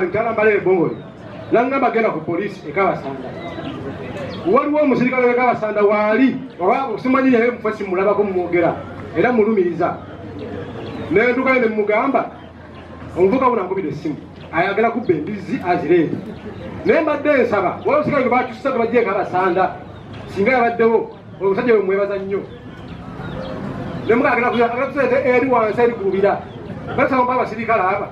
Ntala mbale bongo. Nanga bagenda ku police ekabasanda. Waliwo omusirikale ekabasanda wali oba simanyi yeye mufasi mulaba ko mwogera era mulumiriza. Ne nduka ne mugamba omuvuka buna ngobide simu. Ayagala kubba embizi azirebe. Ne mbadde nsaba waliwo sikale bakyusa baje ekabasanda. Singa yabaddewo omusajja we mwebaza nnyo. Ne mugagala kuya eri wansi eri kubira. Basa mbaba sirikala aba.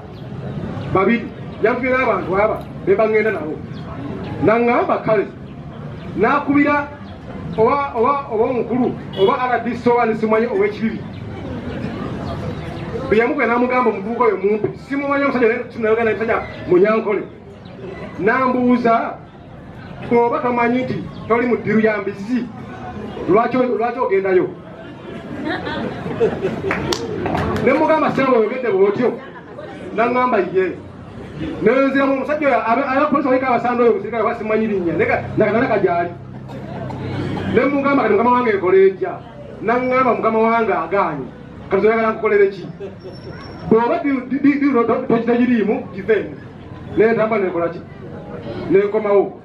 Babidi yamfira abantu aba bebangenda nabo nangamba kale nakubira oba omukulu oba aradiso ani simanyi owekibibi biyamukwe namugamba omuvubuka oyo mumpe simumanyi omusajja tunalogana musajja munyankole nambuuza oba tomanyi nti toli mu ddiru ya mbizi lwaki ogendayo ne mugamba sewe oyogedde bwotyo nangamba ye nenzira mu musajja aba polisi wali kabasanda oyo musirikale basimanyi linnya nakanaleka gyali ne mugamba kati mukama wange ekolenja nangamba mukama wange aganye kati oyagala nkukolere ki bw'oba tokitagiriimu givemu nentamba nekola ki nenkomawo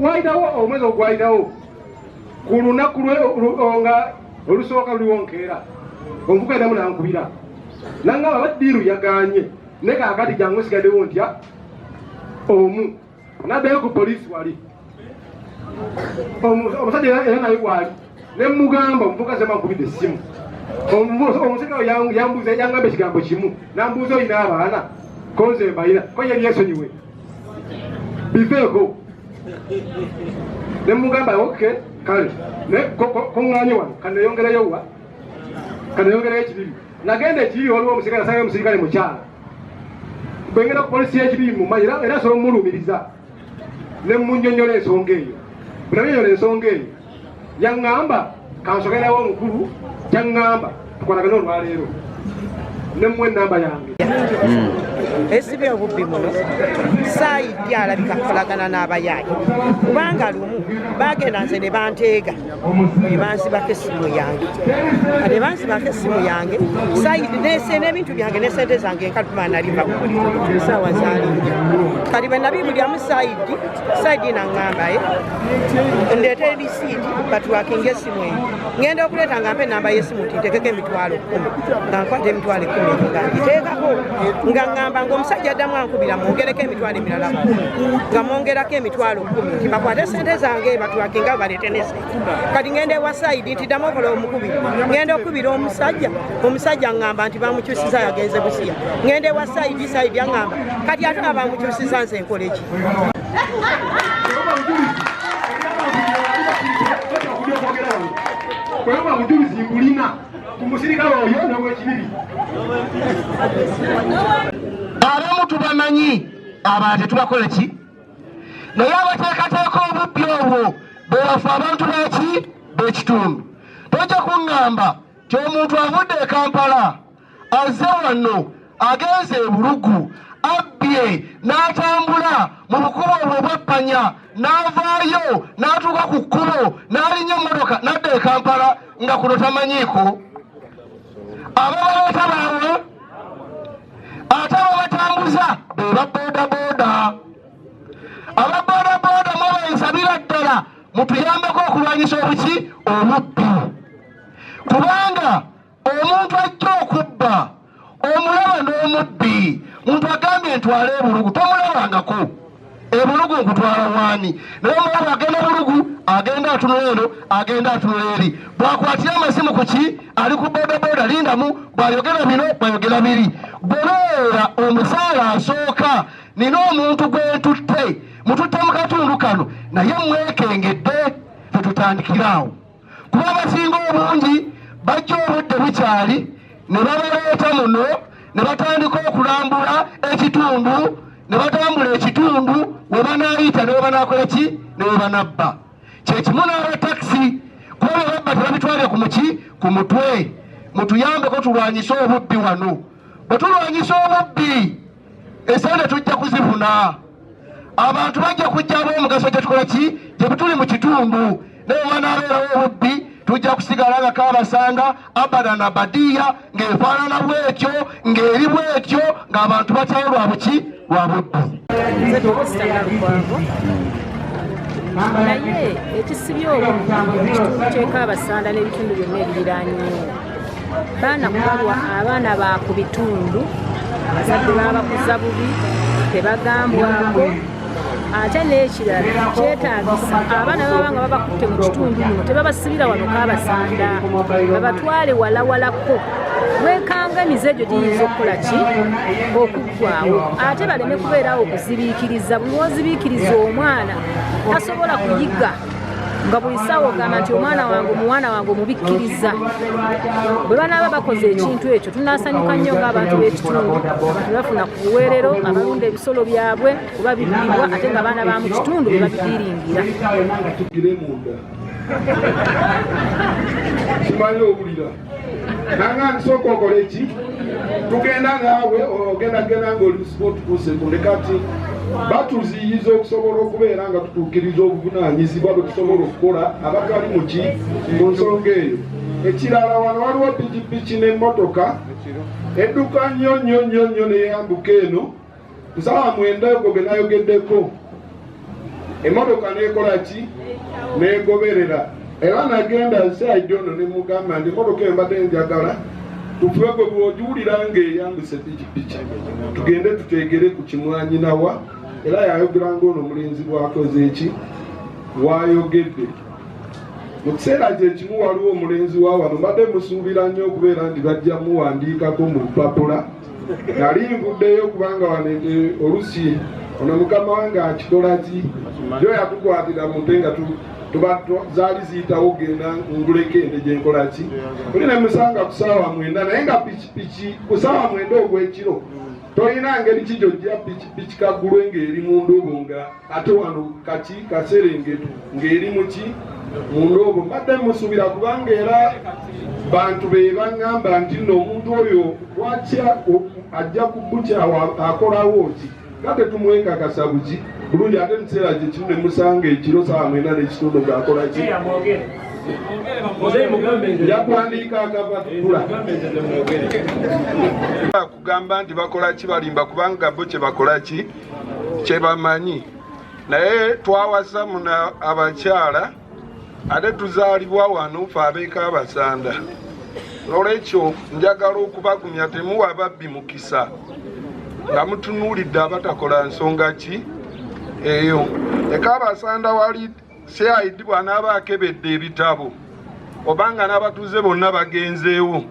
wayitawo omwezi ogwayitawo ku lunaku nga olusooka luliwo nkeera omuvuka edamu nankubira nangamba baddiiru yaganye ne kakati jangu sigaddewo ntya omu naddayo ku poliisi wali omusajja era naye wali ne mugamba omuvuka sema nkubidde essimu omusajja yambuuza yangamba ekigambo kimu nambuuza oyina abaana konze mbalina ko yeri esonyiwe biveeko ne mugamba oke kale koŋŋaanye wano kaneyongerayo wa kaneyongerayo ekibibi nagenda ekiri waliwo omusirikale asangayo omusirikale mukyala bwengera ku polisi y'ekibibi mumanyi era asobola omulumiriza ne munnyonnyola ensonga eyo bwenanyonnyola ensonga eyo yaŋŋamba kansogerawo omukulu kyaŋŋamba tukolagane olwaleero ne mmwe ennamba yange esibye obubbi muno saayidde alabika kukolagana n'abayaayi kubanga lumu bagenda nze ne banteega ne bansibako essimu yange kale bansibako essimu yange saayidde n'ebintu byange ne sente zange enkalupuma naliva kuli saawa zaalimu kati bwe nabibulyamu saayidde naŋŋambaye ndeeta erisiiti batwakinga essimu eyo ngenda okuleeta nga mpa ennamba y'essimu nti ntekeko emitwalo 10 nga nkwata emitwalo 10 nga ngiteekako nga ŋŋamba ng'omusajja addamu ankubira mwongereko emitwalo emirala 10 nga mwongerako emitwalo 10 nti bakwate sente zange batwakinga baleete nesente kati ngenda ewa saayidi nti ddamu okola omukubiri ngenda okubira omusajja ŋŋamba nti bamukyusiza yagenze busiya ngenda ewa saayidi aŋŋamba kati ate abamukyusiza nze nkole ki kweba mujulizi mbulina kumusirikale oyo n'ow'ekibibi abamu tubamanyi abantu tubakole ki naye abateekateeka obubbi obwo bebafe abantu baki b'ekitundu tojja kuŋŋamba ti omuntu avudde e Kampala azze wano agenze e Bulugu abbye n'atambula mu bukubo obwo obweppanya n'avaayo n'atuuka ku kkubo n'alinnya emmotoka n'adda e Kampala nga kuno tamanyiiko ababaleeta baabwe ate ababatambuza be baboodabooda ababoodabooda mwabayisabira ddala mutuyambeko okulwanyisa obuki obubbi kubanga omuntu ajja okubba omulaba n'omubbi muntu agambye ntwala e Bulugu tomulabangako e Bulugu nkutwala waani naye omulaba agenda Bulugu agenda atunula eno agenda atunula eri bwakwatira amasimu ku ki ali ku boodabooda lindamu bwayogera bino bwayogera biri bwebeera omusaala asooka nina omuntu gwentutte mututte mu katundu kano naye mwekengedde tetutandikiraawo kuba abasinga obungi bajja obudde bukyali ne babaleeta muno ne batandika okulambula ekitundu ne batambula ekitundu we banaayita ne we banaakola ki ne we banabba kyekimu n'abatakisi kuba bye babba tebabitwale ku mutwe mutuyambeko tulwanyise obubbi wano bwe tulwanyisa obubbi esente tujja kuzifuna abantu bajja kujja ab'omugaso gye tukola ki gye tuli mu kitundu naye wanaabeerawo obubbi tujja kusigala nga Kabasanda abadan abadiya ng'efaanana bwetyo ng'eri bwetyo ng'abantu batyayo lwa buki lwa buddu. Nze Dokita Nalukwago. Naye ekisibye obuntu mu kitundu ky'e Kabasanda n'ebitundu byonna ebiriraanyeewo baana kubalwa abaana ba ku bitundu abazadde baabakuza bubi tebagambwako ate n'ekirala kyetaagisa abaana baba nga babakutte mu kitundu muno tebabasibira wano Kabasanda babatwale walawalako wekangamiza egyo giyinza okukola ki okuggwawo ate baleme kubeerawo okuzibiikiriza buli wozibiikiriza omwana tasobola kuyiga nga buli ssaawa ogamba nti omwana wange omuwana wange omubikkiriza bwe banaaba bakoze ekintu ekyo tunaasanyuka nnyo ng'abantu b'ekitundu abantu bafuna ku buweerero abalunda ebisolo byabwe kuba bibbibwa ate nga baana ba mu kitundu bwe babibiringira simanyi owulira nanga nsooka okola eki tugenda naawe ogendagenda ngaolisubaotukusekunde kati batuziyiza okusobola okubeera nga tutuukiriza obuvunaanyizibwa bwe tusobola okukola abatali muki mu nsonga eyo. Ekirala wano waliwo pikipiki n'emmotoka edduka nnyo nnyo nnyo nnyo neyambuka eno kusaba mwenda ogwo ge nayogeddeko emmotoka neekola ki neegoberera era nagenda saidi ono ne mugamba nti emmotoka embadde njagala tufube gwe bw'ogiwulira ng'eyambuse pikipiki tugende tuteegere ku kimwanyinawa era yayogera ng'ono omulenzi bwakoze eki wayogedde mu kiseera kye kimu waliwo omulenzi wa wano mbadde musuubira nnyo okubeera nti bajja muwandiikako mu lupapula nali nvuddeyo kubanga wanenge olusi ono mukama wange akikola ki yo yatukwatira mu nte nga zaali ziyitawo genda nguleko ende gyenkola ki oli ne musanga ku ssaawa 9 naye nga pikipiki ku ssaawa 9 ogw'ekiro tolina ngeri kijojja pikipiki kaggulwe ng'eri mu ndobo nga ate wano kati kaserengetu ng'eri muki mu ndobo mbadde musuubira kubanga era bantu be baŋŋamba nti nno omuntu oyo lwaki ajja ku bukyawo akolawo ki nga tetumwekakasa buki bulungi ate mukiseera kye kimu ne musanga ekiro ssaawa 9 n'ekitundu ng'akola ki yakuwandiika akapapula kugamba nti bakola ki balimba kubanga bo kye bakola ki kye bamanyi naye twawasa muna abakyala ate tuzaalibwa wano fe ab'e Kabasanda olwekyo njagala okubagumya temuwa ababbi mukisa nga mutunuulidde abatakola nsonga ki eyo e Kabasanda wali CID bw'anaaba akebedde ebitabo obanga n'abatuuze bonna bagenzeewo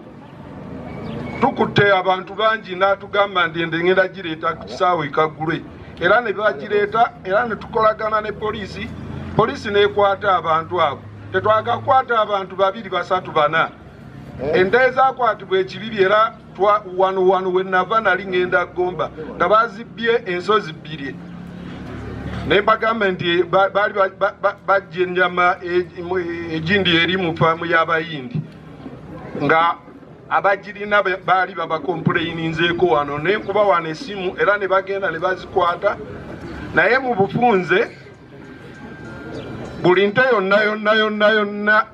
tukutte abantu bangi n'atugamba nti endengenda gireeta ku kisaawe ekaggulwe era ne bagireeta era ne tukolagana ne poliisi n'ekwata abantu abo tetwagakwata abantu 2, 3, 4 ente ezaakwatibwa ekibibi era wano we nava nali ngenda Gomba nga bazibbye ensozi 2 ne mbagamba nti baali bajja ennyama egindi eri mu faamu y'abayindi nga abagirina baali babakompuleyininzeeko wano nenkuba wano essimu era ne bagenda ne bazikwata naye mu bufunze buli nte yonna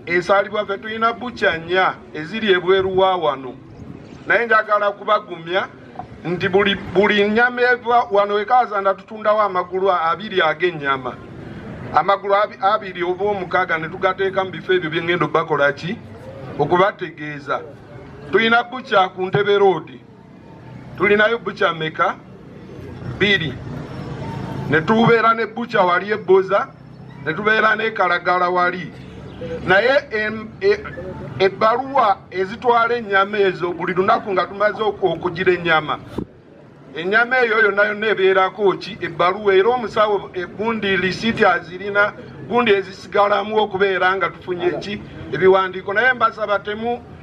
esaalibwa ffe tulina bucha 4 eziri ebweru wa wano naye njagala kubagumya nti buli nnyama eva wano e Kabasanda tutundawo amagulu 2 ag'ennyama amagulu 2 oba 6 ne tugateeka mu bifo ebyo byengenda okubakola ki okubategeeza tulina bucha ku Ntebe Road tulinayo bucha meka 2 ne tubeera ne bucha wali ebboza ne tubeera ne Kalagala wali naye ebbaluwa ezitwala ennyama ezo buli lunaku nga tumaze okugira ennyama eyo yonna ebeerako ki ebbaluwa era omusawo egundi lisiiti azirina gundi ezisigalamu okubeera nga tufunye ki ebiwandiiko naye mbasaba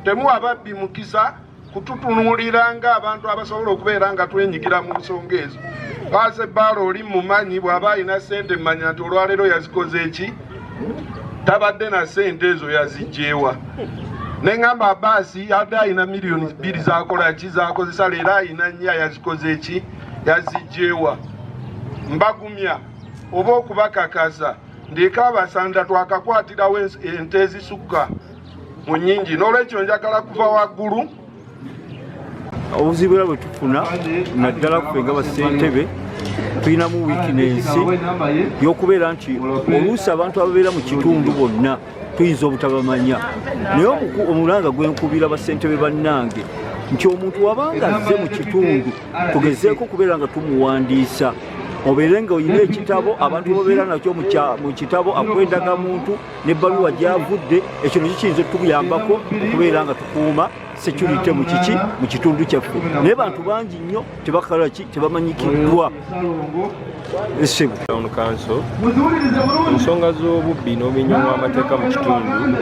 temuwa babbi mukisa kututunuulira ng'abantu abasobola okubeera nga twenyigira mu nsonga ezo kaase ebbaala oli mumanyi bw'aba alina ssente mmanya nti olwaleero yazikoze eki tabadde na ssente ezo yazigyewa neŋŋamba abaasi adde ayina miliyoni 2 zakola ki zakozesa leero ayina 4 yazikoze eki yazigyewa mbagumya oba okubakakasa Ndikabasanda twakakwatirawo ente ezisukka mu nnyingi n'olwekyo njagala kuva waggulu. Obuzibu bwe tufuna naddala ffe nga bassentebe tulinamu wiikinensi y'okubeera nti oluusi abantu ababeera mu kitundu bonna tuyinza obutabamanya, naye omulanga gwe nkubira bassentebe bannange nti omuntu wabanga azze mu kitundu tugezeeko kubeera nga tumuwandiisa, obeere nga oyina ekitabo abantu babeera nakyo mu kitabo akwendaga muntu n'ebbaluwa gy'avudde. Ekyo kiyinza okutuyambako okubeera nga tukuuma security mu kitundu kyaffe, naye bantu bangi nnyo tebamanyikiddwa. Town Council ensonga z'obubbi n'obumenyi bw'amateeka mu kitundu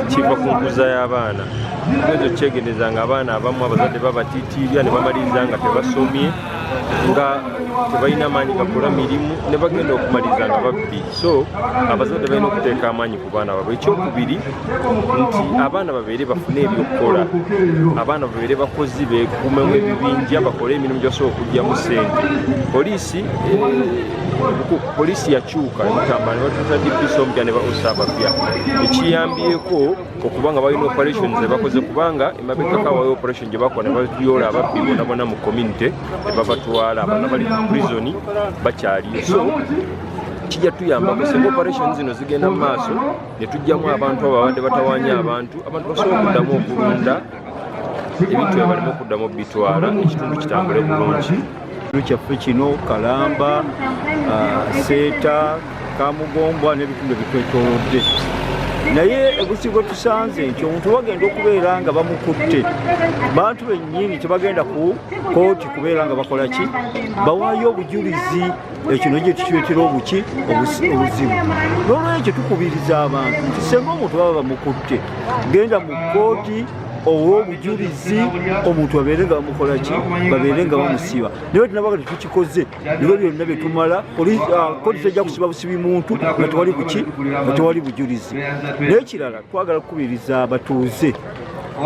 kiva ku nkuza y'abaana. Ezo kyegendeza nga abaana abamu abazadde babatiitiirya ne bamaliriza nga tebasomye, nga tebalina maanyi gakola mirimu ne bagenda okumaliriza nga babbi. So abazadde balina okuteeka amaanyi ku baana baabwe. Ekyokubiri nti abaana babeere bafune ebyokukola, abaana babeere bakozi beekuumemu ebibinja bakole emirimu gyasobola okugyamu ssente. Poliisi yakyuka emutamba ne batuuza DPS omupya ne baosa abapya, ekiyambyeko okuba nga balina operations ze bakoze, kubanga emabegako awayo operation gye bakola ne bayoola ababbi bonna mu community ne babatwala, abaana bali mu prison bakyali. So kijja tuyambako singa operation zino zigenda mu maaso ne tujjamu abantu ababadde batawaanya abantu basobola okuddamu okulunda ebintu ebalimu okuddamu bitwala, ekitundu kitambule bulungi. Kyaffe kino Kalamba, Seeta, Kamugombwa n'ebitundu bitwetoolodde. Naye ebuzibu tusanze nti omuntu bagenda okubeera nga bamukutte, bantu bennyini tebagenda ku kooti kubeera nga bakola ki, bawaayo obujulizi. Ekino gye tukiretera obuzibu. N'olwekyo tukubiriza abantu nti senga omuntu baba bamukutte, genda mu kooti olw'obujulizi, omuntu babeere nga bamukola ki, babeere nga bamusiba. Naye tunabaga tetukikoze, nibyo byonna bye tumala kooti tejja kusiba busibi muntu nga tewali buki, nga tewali bujulizi. Naye ekirala twagala kukubiriza abatuuze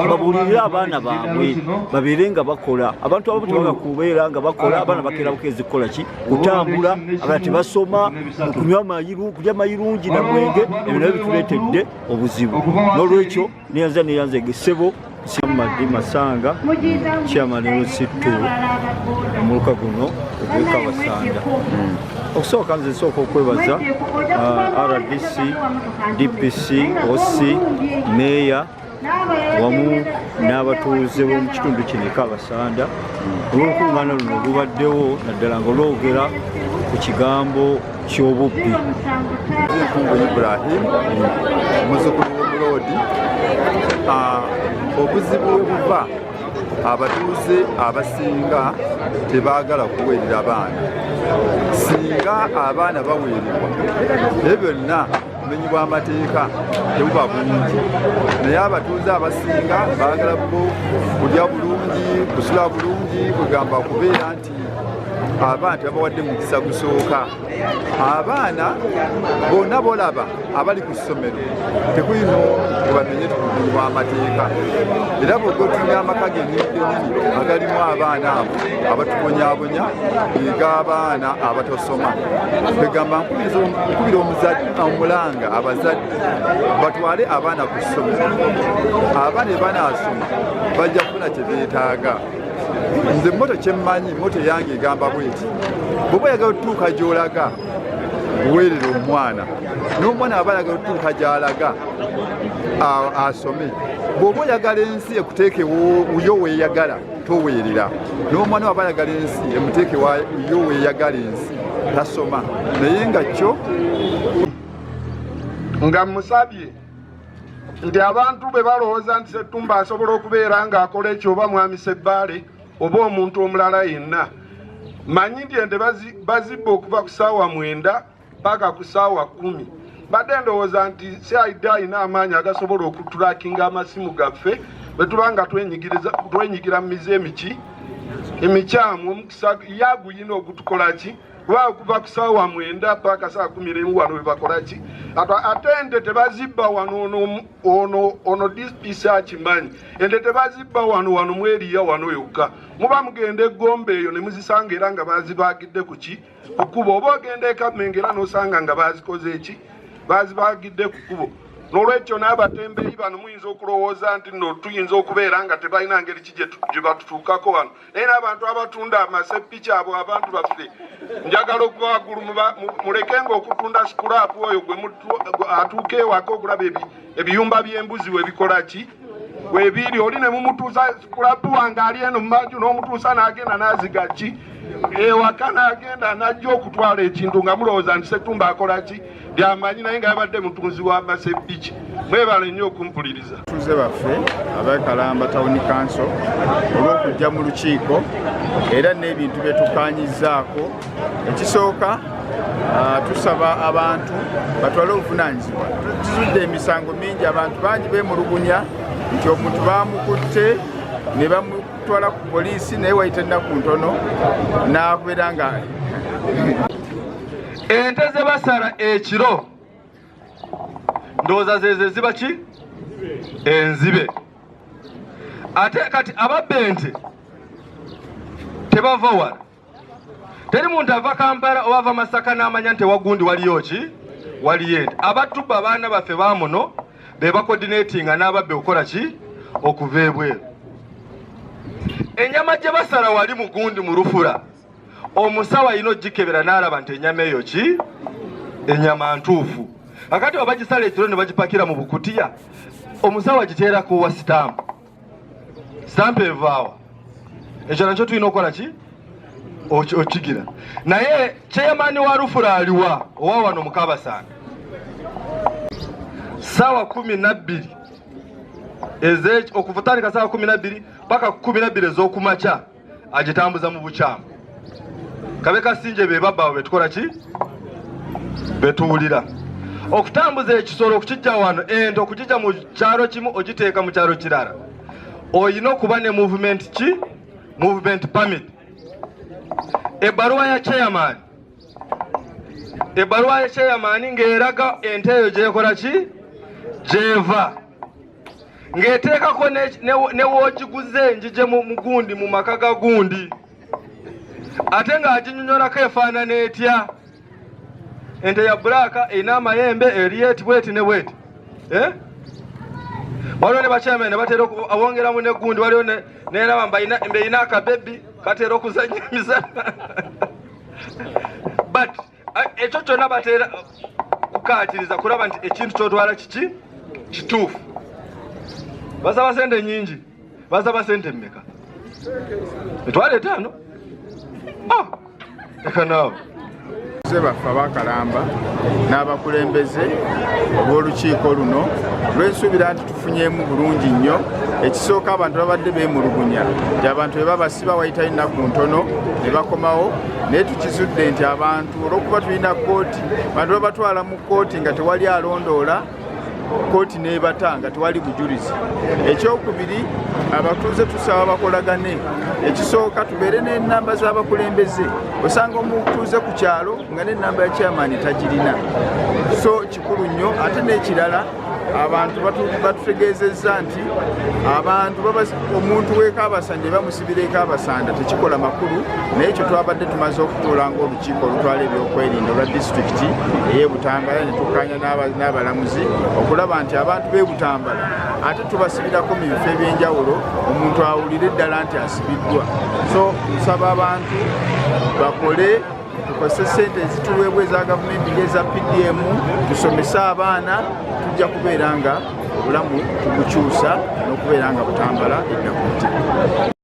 babuulirire abaana baabwe babeere nga bakola. Abantu abamu tebaga kubeera nga bakola, abaana bakeera bukeezi kukola ki, kutambula, abalala tebasoma, kulya mayirungi na mwenge. Ebyo nabyo bituleetedde obuzibu. N'olwekyo neyanza egesebo Siamadi Masanga Chairman Lusittu omuluka guno ogw'Ekabasanda. Okusooka nze nsooka okwebaza RDC, DPC, OC, Meya wamu n'abatuuze b'omu kitundu kino Ekabasanda olw'olukungaana luno olubaddewo naddala nga olwogera ku kigambo ky'obubbi. Nkungu Ibrahim muzzukulu w'omuloodi. Obuzibu obuva abatuuze abasinga tebaagala kuweerera baana. Singa abaana baweererwa naye byonna obumenyi bw'amateeka tebuba bulungi, naye abatuuze abasinga baagala bo kulya bulungi, kusula bulungi, kugamba kubeera nti abaana tebabawadde mukisa gusooka. Abaana bonna bolaba abali ku ssomero tekulina kubamenye tukumenyi bw'amateeka, era bwegotunya amaka gennyini agalimu abaana abo abatubonyaabonya g'abaana abatosoma. Begamba nkubira omulanga abazadde batwale abaana ku ssomero. Abaana banaasoma bajja kufuna kye beetaaga. Nze moto kyemmanyi, moto yange egamba bweti, bw'oba oyagala otutuuka gy'olaga weerera omwana, n'omwana aba ayagala otutuuka gy'alaga asome. Bw'oba oyagala ensi ekuteeke yo weeyagala toweerera, n'omwana aba ayagala ensi emuteeke yo weeyagala ensi tasoma. Naye nga kyo nga musabye nti abantu bwe balowooza nti Ssettumba asobola okubeera ng'akola ekyo oba mwami Ssebbale oba omuntu omulala yenna, manyi nti ente bazibba okuva ku ssaawa 9 paka ku ssaawa 10. Badde ndowooza nti CID alina amaanyi agasobola okutulakinga amasimu gaffe bwe tuba nga twenyigira mu mize emiki emikyamu omukisa yaguyina okutukolaki kuba kuva ku ssaawa 9 paka saa 11 wano webakolaki ate ente tebazibba wano ono dispisi akimanyi ente tebazibba wano mweriya wano yokka muba mugenda eggombe eyo ne muzisanga era nga bazibagidde ku kkubo oba ogenda ekamenge era n'osanga nga bazikoze eki bazibagidde ku kkubo n'olwekyo n'abatembeeyi bano muyinza okulowooza nti nno tuyinza okubeera nga tebalina ngeri ki gye batutuukako wano naye n'abantu abatunda amasepiki abo abantu baffe njagala okuba waggulu mulekenga okutunda sikulaapu oyo gwe atuuka ewaka okulaba ebiyumba by'embuzi webikola ki webiri oli ne mumutuusa sikulaapu wange ali eno mumaju n'omutuusa n'agenda n'aziga ki ewaka n'agenda n'ajja okutwala ekintu nga mulowooza nti Ssettumba akola ki byamanyi naye nga yabadde mutunzi w'amasepiki mwebala nnyo okumpuliriza tuze baffe abakalamba Town Council olw'okujja mu lukiiko era n'ebintu bye tukaanyizaako ekisooka tusaba abantu batwale obuvunaanyizibwa tuzudde emisango mingi abantu bangi beemulugunya nti omuntu baamukutte ne bamutwala ku poliisi naye wayita ennaku ntono n'akubeera nga ente ze basala ekiro ndowooza zeeze ziba ki enzibe ate kati ababba ente tebava wala teri muntu ava Kampala oba ava Masaka n'amanya nti wagundi waliyo ki waliyo ente abatubba abaana baffe bamuno be bacoordinatinga n'ababbe okukola ki okuva ebweru ennyama gye basala wali mugundi mu Lufula omusawo alina ogikebera n'alaba nti ennyama eyo ki ennyama ntuufu akati oba gisala ekiro ne bagipakira mu bukutiya omusawo agiteerako wa sitampu evaawa ekyo nakyo tulina okukola ki okigira naye kyeyamaani wa Lufula aliwa owa wano mu Kabasanda ssaawa 12 okuvutandika ssaawa 12 paka 12 ez'okumakya agitambuza mu bukyamu kabe kasinje be babba betukola ki betuwulira okutambuza ekisolo okukijja wano ente okukijja mu kyalo kimu ogiteeka mu kyalo kirala oyina okuba ne movement permit ebbaluwa ya chairman ng'eraga ente eyo gyekola ki gyeva ng'eteekako ne woogiguze njije mu gundi mu maka ga gundi ate ng'aginyonyolako efaanana etya ente ya bulaka erina amayembe erieti bweti ne bweti waliwo ne bakyamene batera abongeramu negundi waliwo neraba mbeina akabebi katera okuzanya emizana but ekyo kyonna batera kukaatiriza kulaba nti ekintu kyotwala kiki kituufu basaba sente nyingi basaba sente mmeka etwala 5 ekanaawo baffe abakalamba n'abakulembeze b'olukiiko luno lwensuubira nti tufunyeemu bulungi nnyo ekisooka abantu babadde beemulugunya nti abantu bwe babasiba wayitayo ennaku ntono ne bakomawo naye tukizudde nti abantu olw'okuba tulina kooti abantu babatwala mu kooti nga tewali alondoola kooti n'ebata nga tewali bujulizi ekyokubiri abatuuze tusaba bakolagane ekisooka tubeere n'ennamba z'abakulembeze osanga omutuuze ku kyalo nga n'ennamba ya chairman tagirina so kikulu nnyo ate n'ekirala abantu batutegeezezza nti abantu omuntu w'Ekabasanda bamusibira Ekabasanda tekikola makulu naye ekyo twabadde tumaze okutuula ng'olukiiko olutwala ebyokwerinda olwa disitulikiti ey'e Butambala ne tukkaanya n'abalamuzi okulaba nti abantu b'e Butambala ate tubasibirako mu bifo eby'enjawulo omuntu awulire ddala nti asibiddwa so nsaba abantu bakole tukozese ssente ezituweebwa eza gavumenti ng'eza PDM tusomese abaana tujja kubeera nga obulamu tubukyusa n'okubeera nga Butambala edda ku mutima.